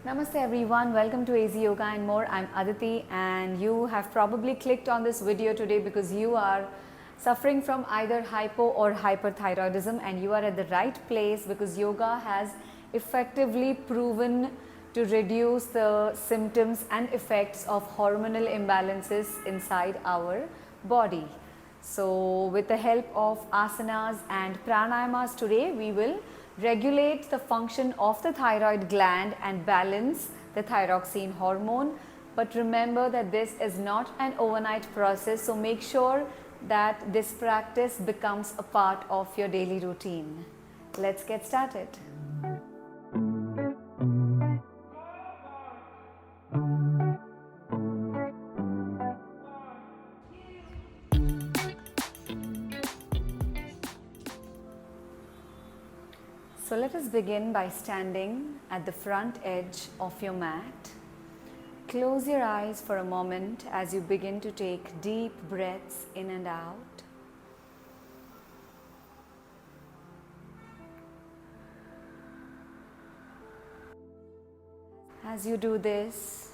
Namaste everyone, welcome to AZ Yoga and More. I'm Aditi and you have probably clicked on this video today because you are suffering from either hypo or hyperthyroidism, and you are at the right place because yoga has effectively proven to reduce the symptoms and effects of hormonal imbalances inside our body. So with the help of asanas and pranayamas today, we will regulate the function of the thyroid gland and balance the thyroxine hormone. But remember that this is not an overnight process, so make sure that this practice becomes a part of your daily routine. Let's get started. So let us begin by standing at the front edge of your mat. Close your eyes for a moment as you begin to take deep breaths in and out. As you do this,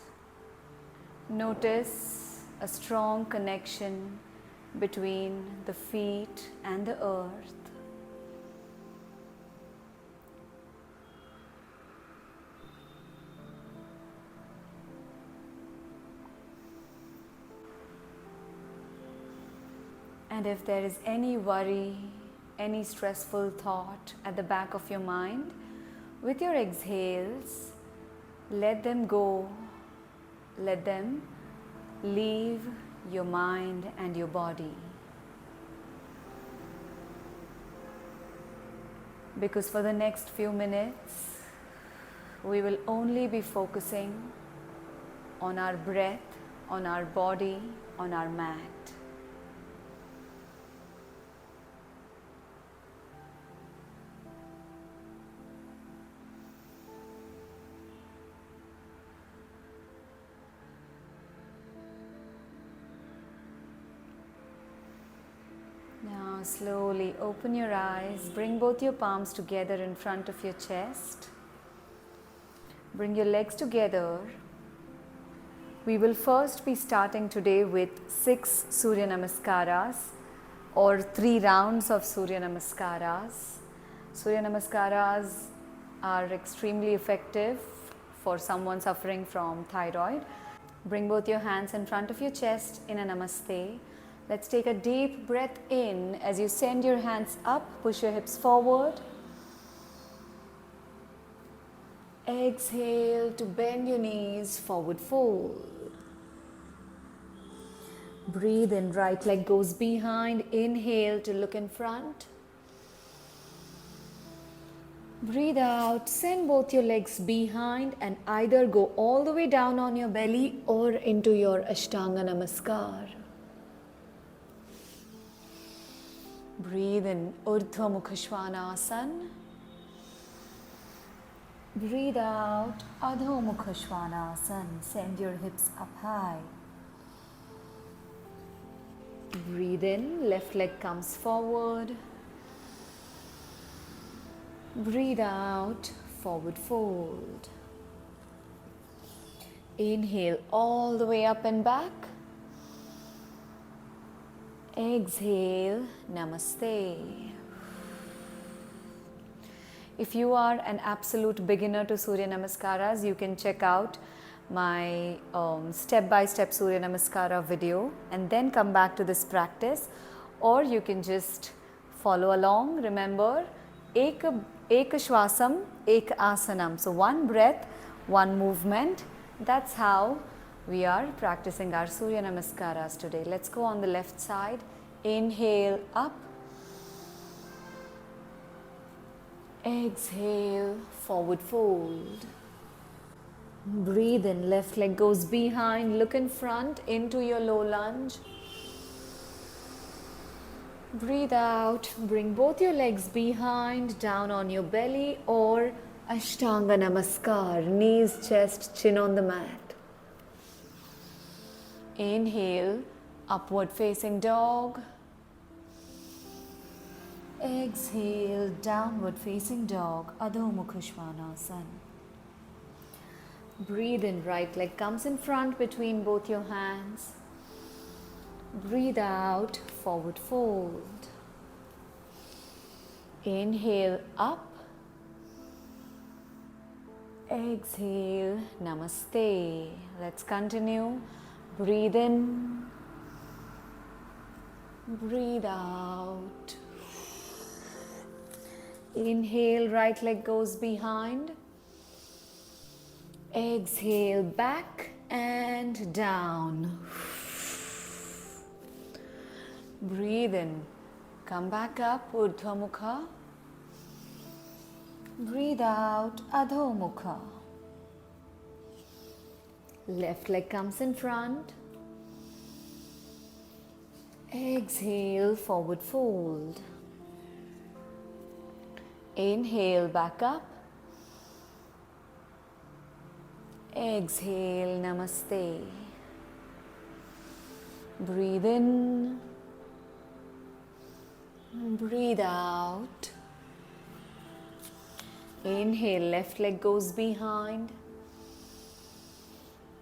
notice a strong connection between the feet and the earth. And if there is any worry, any stressful thought at the back of your mind, with your exhales, let them go, let them leave your mind and your body. Because for the next few minutes, we will only be focusing on our breath, on our body, on our mat. Now slowly open your eyes, bring both your palms together in front of your chest. Bring your legs together. We will first be starting today with 6 Surya Namaskaras or 3 rounds of Surya Namaskaras. Surya Namaskaras are extremely effective for someone suffering from thyroid. Bring both your hands in front of your chest in a Namaste. Let's take a deep breath in. As you send your hands up, push your hips forward. Exhale to bend your knees, forward fold. Breathe in, right leg goes behind. Inhale to look in front. Breathe out, send both your legs behind and either go all the way down on your belly or into your Ashtanga Namaskar. Breathe in, Urdhva Mukha Svanasana. Breathe out, Adho Mukha Svanasana. Send your hips up high. Breathe in, left leg comes forward. Breathe out, forward fold. Inhale all the way up and back. Exhale, Namaste. If you are an absolute beginner to Surya Namaskaras, you can check out my step-by-step Surya Namaskara video and then come back to this practice, or you can just follow along. Remember, Eka Shwasam, Eka Asanam. So one breath, one movement. That's how we are practicing our Surya Namaskaras today. Let's go on the left side. Inhale up. Exhale, forward fold. Breathe in, left leg goes behind, look in front into your low lunge. Breathe out, bring both your legs behind, down on your belly or Ashtanga Namaskar, knees, chest, chin on the mat. Inhale, upward facing dog. Exhale, downward facing dog, Adho Mukha Svanasana. Breathe in, right leg comes in front between both your hands. Breathe out, forward fold. Inhale up. Exhale, namaste. Let's continue. Breathe in. Breathe out. Inhale, right leg goes behind. Exhale, back and down. Breathe in. Come back up, Urdhva Mukha. Breathe out, Adho Mukha. Left leg comes in front. Exhale, forward fold. Inhale, back up. Exhale, namaste. Breathe in. Breathe out. Inhale, left leg goes behind.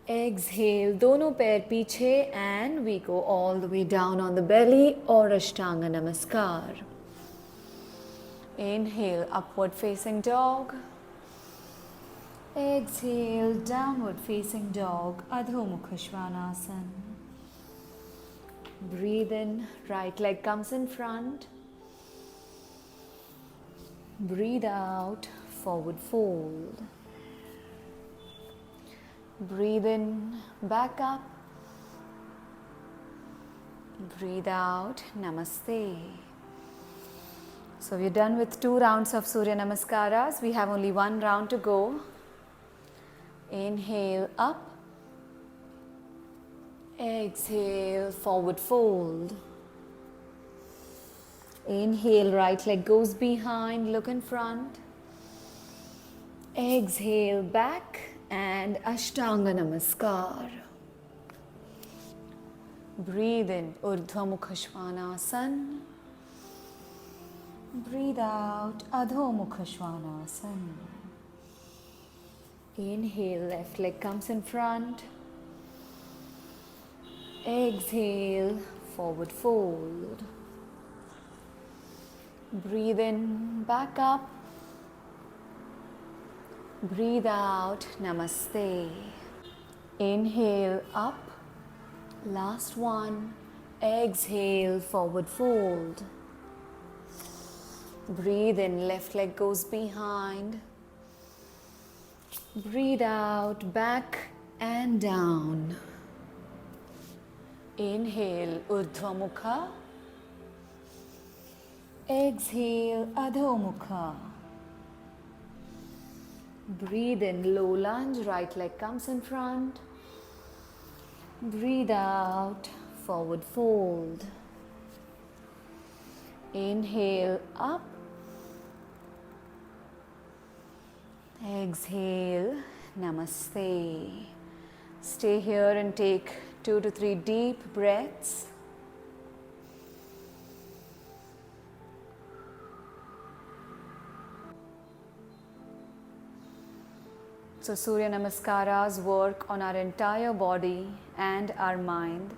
Exhale, dono pair piche, and we go all the way down on the belly or Ashtanga Namaskar. Inhale, upward facing dog. Exhale, downward facing dog, Adho Mukha Svanasana. Breathe in, right leg comes in front. Breathe out, forward fold. Breathe in, back up. Breathe out, namaste. So we're done with 2 rounds of Surya Namaskaras. We have only 1 round to go. Inhale up. Exhale, forward fold. Inhale, right leg goes behind, look in front. Exhale, back and Ashtanga Namaskar. Breathe in, Urdhva Mukha Svanasana. Breathe out, Adho Mukha Svanasana. Inhale, left leg comes in front. Exhale, forward fold. Breathe in, back up. Breathe out, namaste. Inhale, up. Last one. Exhale, forward fold. Breathe in, left leg goes behind. Breathe out, back and down. Inhale, Urdhva Mukha. Exhale, Adho Mukha. Breathe in, low lunge, right leg comes in front. Breathe out, forward fold. Inhale, up. Exhale, namaste. Stay here and take 2 to 3 deep breaths. So Surya Namaskaras work on our entire body and our mind,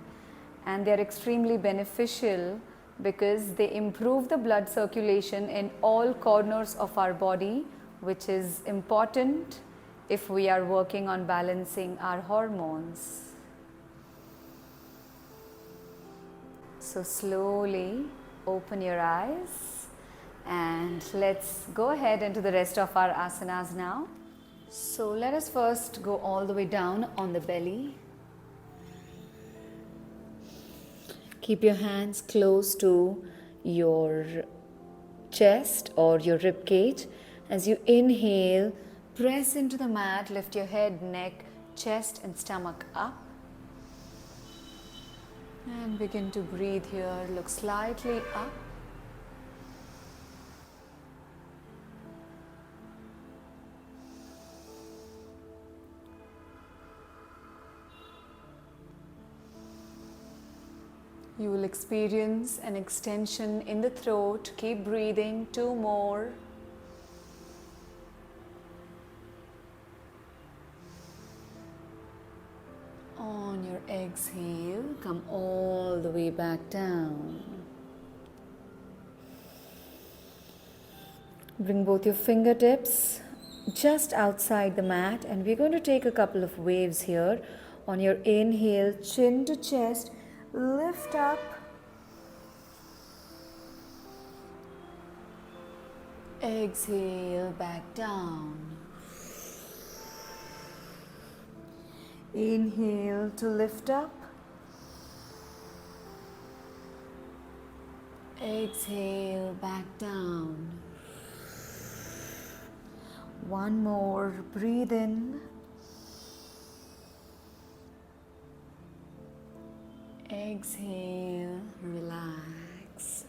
and they are extremely beneficial because they improve the blood circulation in all corners of our body, which is important if we are working on balancing our hormones. So slowly open your eyes and let's go ahead into the rest of our asanas now. So let us first go all the way down on the belly. Keep your hands close to your chest or your rib cage. As you inhale, press into the mat, lift your head, neck, chest and stomach up. And begin to breathe here. Look slightly up. You will experience an extension in the throat. Keep breathing. 2 more. exhale, come all the way back down. Bring both your fingertips just outside the mat, and we're going to take a couple of waves here. On your inhale, chin to chest, lift up. Exhale, back down. Inhale to lift up. Exhale, back down. One more, breathe in. Exhale, relax.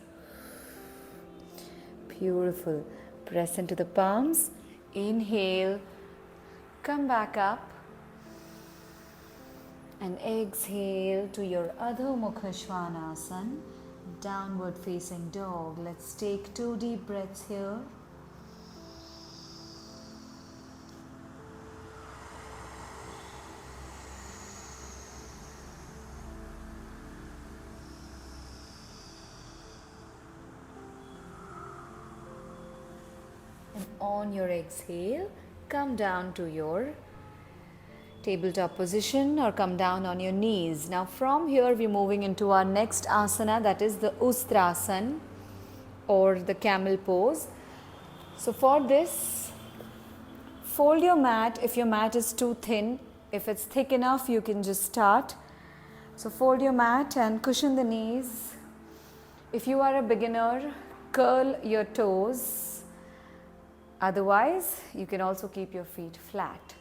Beautiful. Press into the palms. Inhale, come back up. And exhale to your Adho Mukha Svanasana, downward facing dog. Let's take 2 deep breaths here. And on your exhale, come down to your tabletop position or come down on your knees. Now from here we're moving into our next asana, that is the Ustrasana or the camel pose. So for this, fold your mat if your mat is too thin. If it's thick enough, you can just start. So fold your mat and cushion the knees. If you are a beginner, curl your toes. Otherwise, you can also keep your feet flat.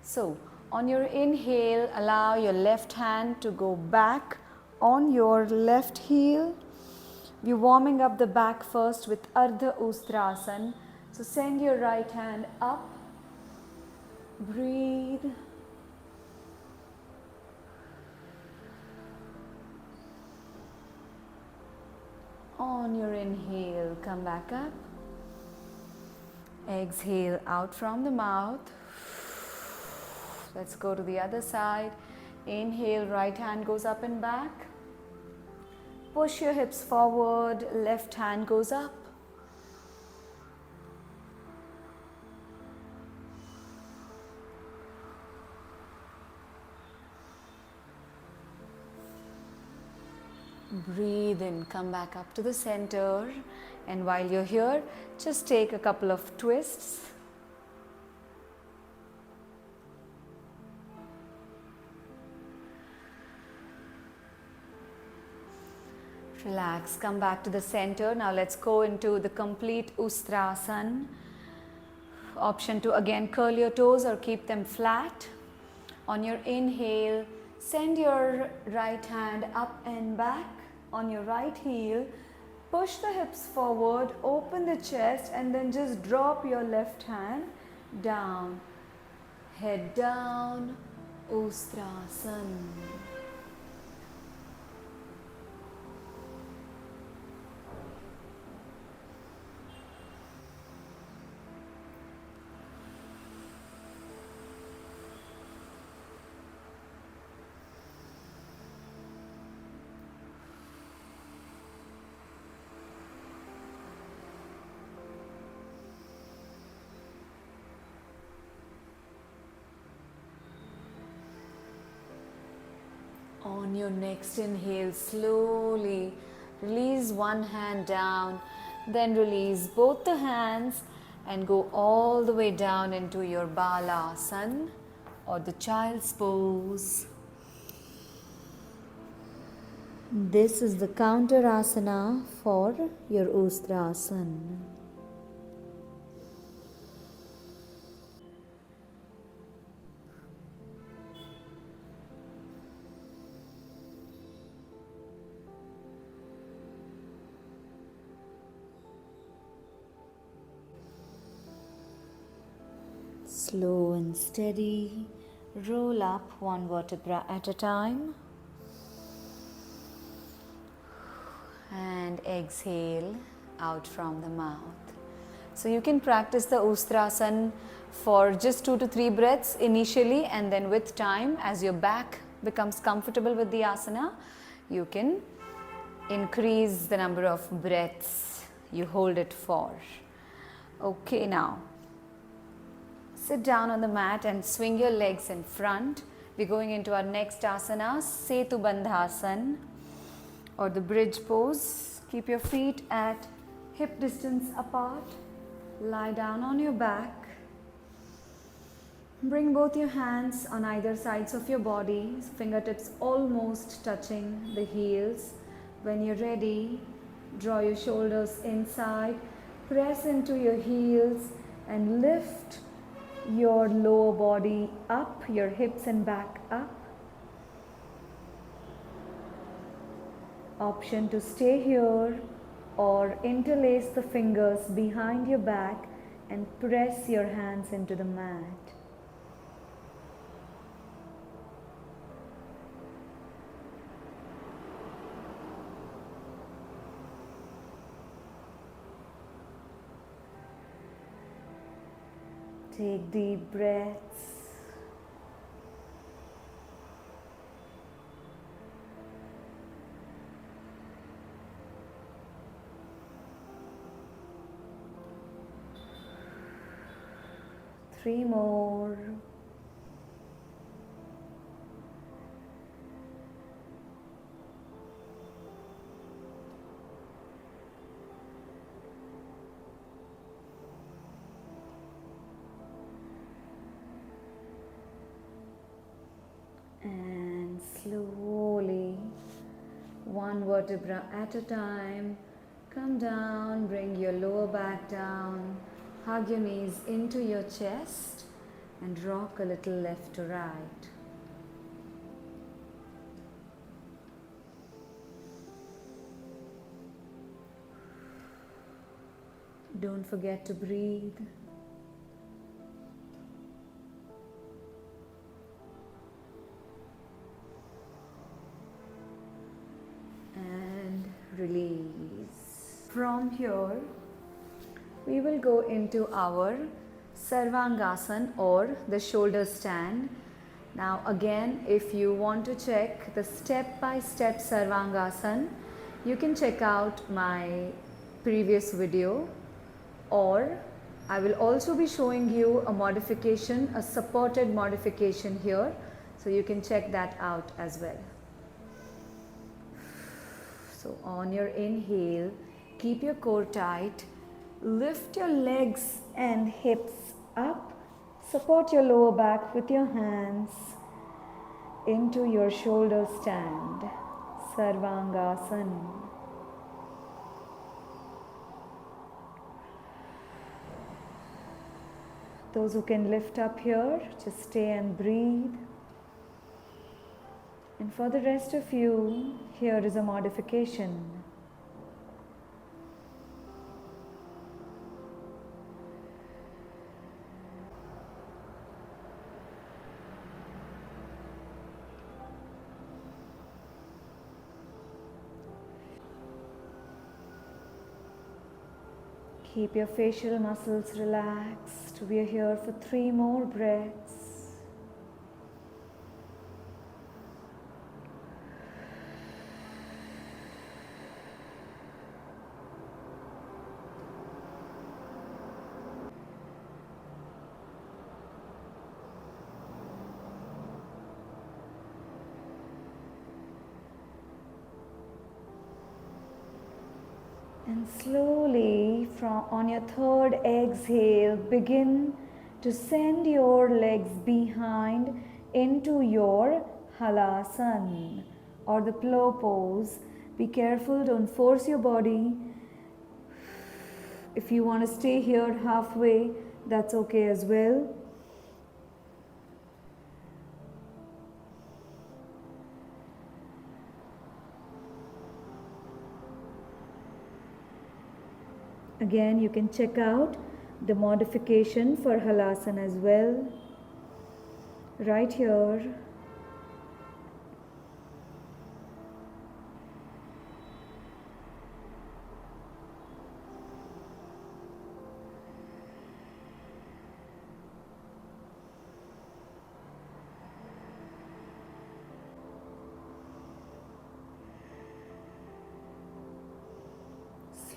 So on your inhale, allow your left hand to go back on your left heel. We're warming up the back first with Ardha Ustrasana. So send your right hand up. Breathe. On your inhale, come back up. Exhale out from the mouth. Let's go to the other side. Inhale, right hand goes up and back. Push your hips forward, left hand goes up. Breathe in, come back up to the center. And while you're here, just take a couple of twists. Relax, come back to the center. Now let's go into the complete Ustrasana. Option to again curl your toes or keep them flat. On your inhale, send your right hand up and back. On your right heel, push the hips forward, open the chest, and then just drop your left hand down. Head down, Ustrasana. On your next inhale, slowly release one hand down, then release both the hands and go all the way down into your Balasana or the child's pose. This is the counter asana for your Ustrasana. Slow and steady, roll up one vertebra at a time and exhale out from the mouth. So you can practice the Ustrasana for just 2 to 3 breaths initially, and then with time, as your back becomes comfortable with the asana, you can increase the number of breaths you hold it for. Okay, now sit down on the mat and swing your legs in front. We're going into our next asana, Setu Bandhasan, or the bridge pose. Keep your feet at hip distance apart. Lie down on your back. Bring both your hands on either sides of your body, fingertips almost touching the heels. When you're ready, draw your shoulders inside, press into your heels and lift your lower body up, your hips and back up. Option to stay here or interlace the fingers behind your back and press your hands into the mat. Take deep breaths. Three more. And slowly, one vertebra at a time, come down, bring your lower back down, hug your knees into your chest and rock a little left to right. Don't forget to breathe. And release. From here, we will go into our Sarvangasana or the shoulder stand. Now again, if you want to check the step-by-step Sarvangasana, you can check out my previous video, or I will also be showing you a modification, a supported modification here, so you can check that out as well. So on your inhale, keep your core tight, lift your legs and hips up, support your lower back with your hands into your shoulder stand, Sarvangasana. Those who can lift up here, just stay and breathe. And for the rest of you, here is a modification. Keep your facial muscles relaxed. We are here for 3 more breaths. And slowly, on your third exhale, begin to send your legs behind into your halasana or the plow pose. Be careful, don't force your body. If you want to stay here halfway, that's okay as well. Again, you can check out the modification for halasana as well, right here.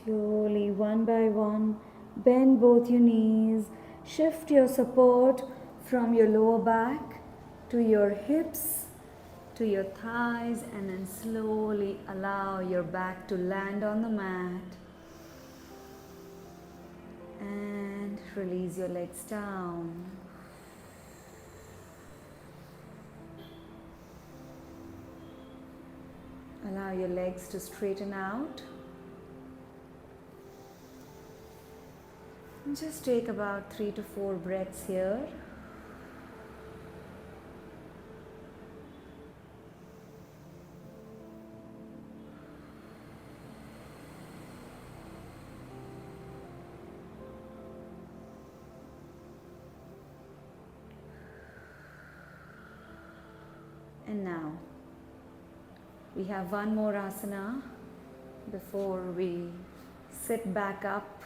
slowly, one by one, bend both your knees. Shift your support from your lower back to your hips, to your thighs, and then slowly allow your back to land on the mat. And release your legs down. Allow your legs to straighten out. And just take about 3 to 4 breaths here. And now we have one more asana before we sit back up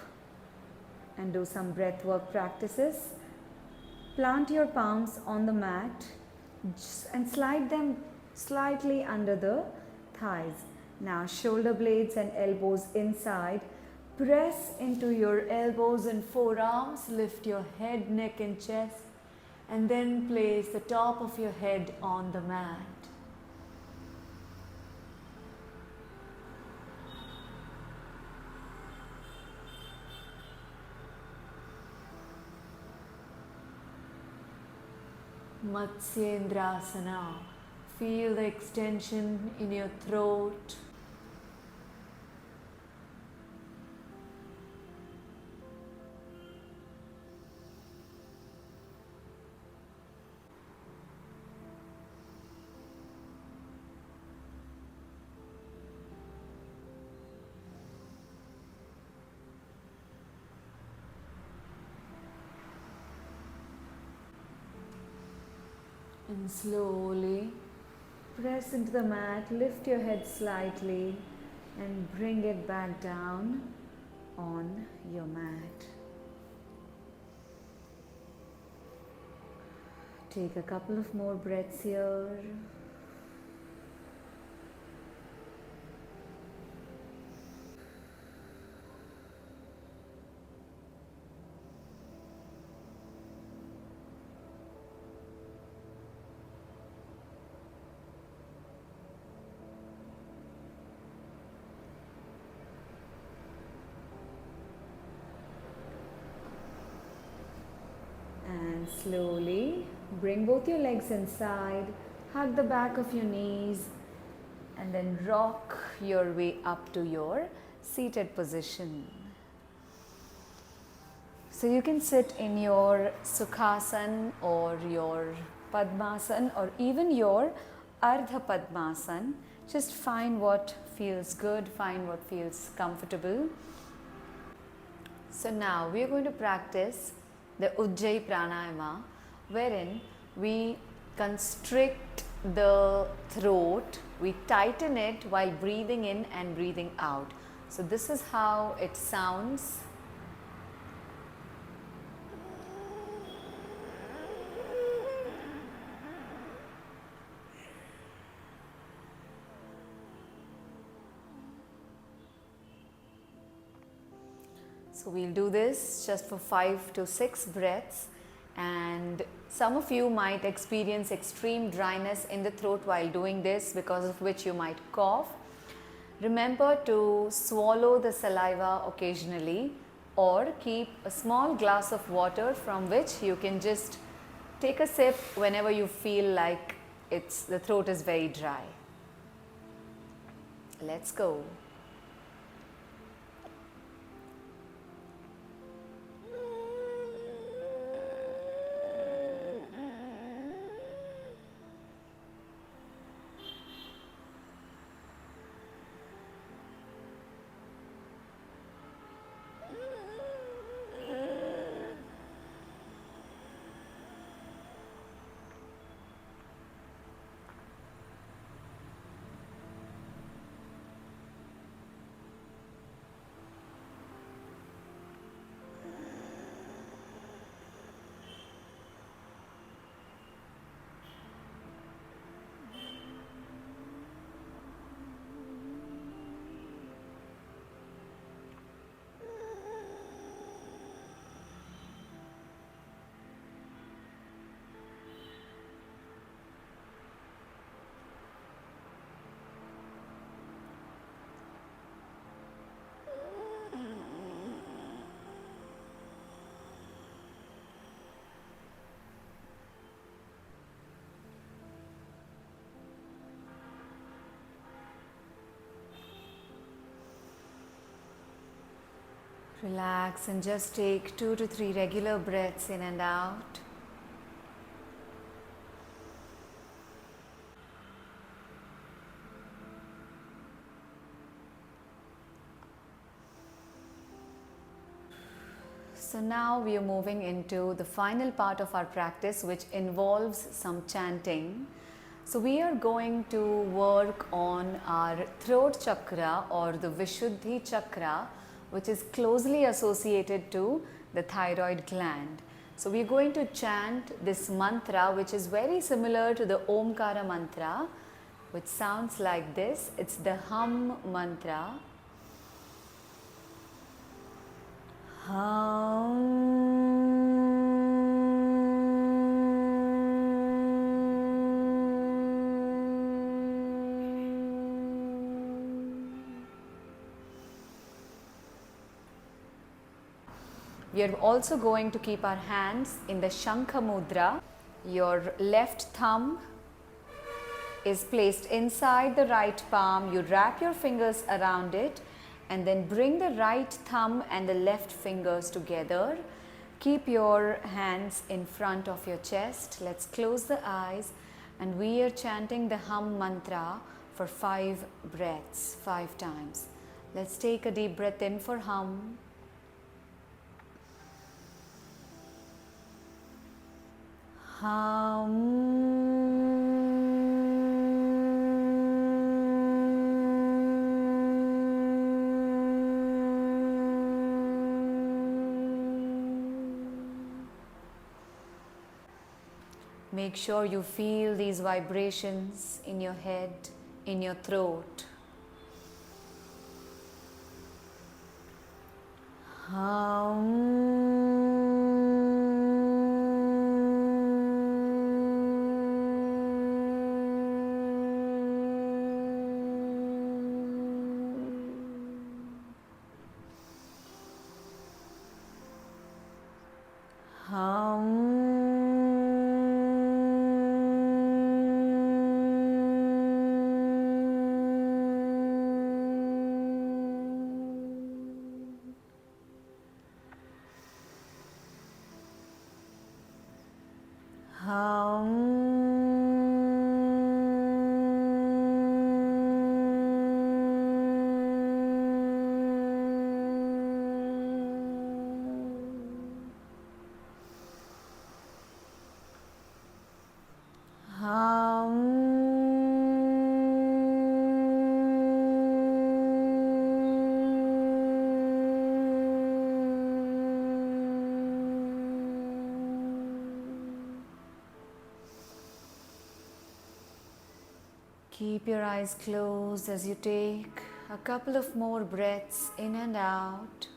and do some breath work practices. Plant your palms on the mat and slide them slightly under the thighs. Now shoulder blades and elbows inside. Press into your elbows and forearms. Lift your head, neck and chest, and then place the top of your head on the mat. Matsyendrasana. Feel the extension in your throat. And slowly press into the mat, lift your head slightly and bring it back down on your mat. Take a couple of more breaths here. And slowly bring both your legs inside, hug the back of your knees, and then rock your way up to your seated position. So you can sit in your Sukhasana or your Padmasana or even your Ardha Padmasana. Just find what feels good, find what feels comfortable. So now we are going to practice the Ujjayi Pranayama, wherein we constrict the throat, we tighten it while breathing in and breathing out. So this is how it sounds. So we'll do this just for 5 to 6 breaths, and some of you might experience extreme dryness in the throat while doing this, because of which you might cough. Remember to swallow the saliva occasionally, or keep a small glass of water from which you can just take a sip whenever you feel like the throat is very dry. Let's go. Relax and just take 2 to 3 regular breaths in and out. So now we are moving into the final part of our practice, which involves some chanting. So we are going to work on our throat chakra or the Vishuddhi chakra, which is closely associated to the thyroid gland. So we are going to chant this mantra, which is very similar to the Omkara mantra, which sounds like this. It's the hum mantra. We are also going to keep our hands in the Shankha Mudra. Your left thumb is placed inside the right palm. You wrap your fingers around it and then bring the right thumb and the left fingers together. Keep your hands in front of your chest. Let's close the eyes and we are chanting the hum mantra for 5 breaths, 5 times. Let's take a deep breath in for hum. Make sure you feel these vibrations in your head, in your throat. Keep your eyes closed as you take a couple of more breaths in and out.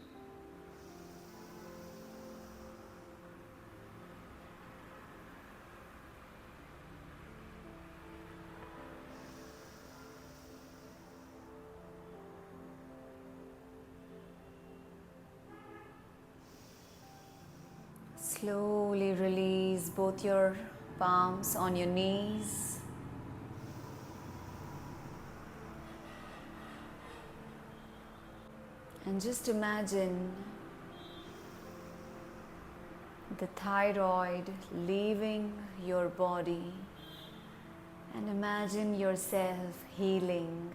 Slowly release both your palms on your knees. And just imagine the thyroid leaving your body and imagine yourself healing.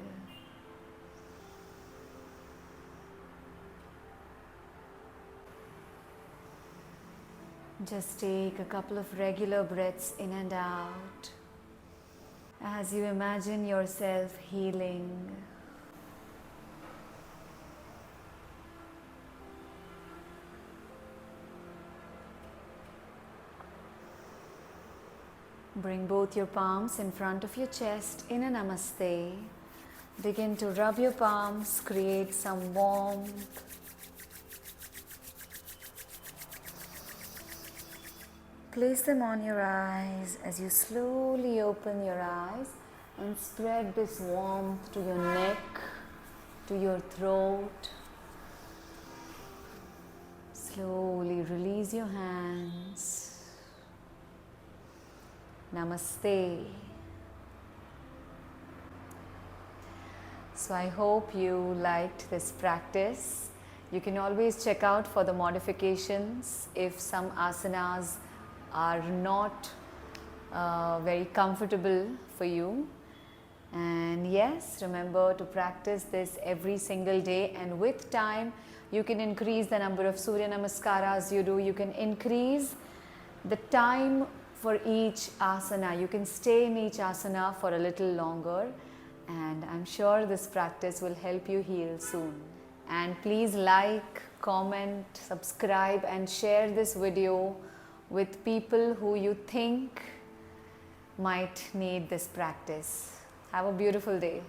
Just take a couple of regular breaths in and out as you imagine yourself healing. Bring both your palms in front of your chest in a namaste. Begin to rub your palms, create some warmth. Place them on your eyes as you slowly open your eyes and spread this warmth to your neck, to your throat. Slowly release your hands. Namaste. So I hope you liked this practice. You can always check out for the modifications if some asanas are not very comfortable for you. And yes, remember to practice this every single day, and with time you can increase the number of Surya Namaskaras you do. You can increase the time for each asana. You can stay in each asana for a little longer, and I'm sure this practice will help you heal soon. And please like, comment, subscribe and share this video with people who you think might need this practice. Have a beautiful day.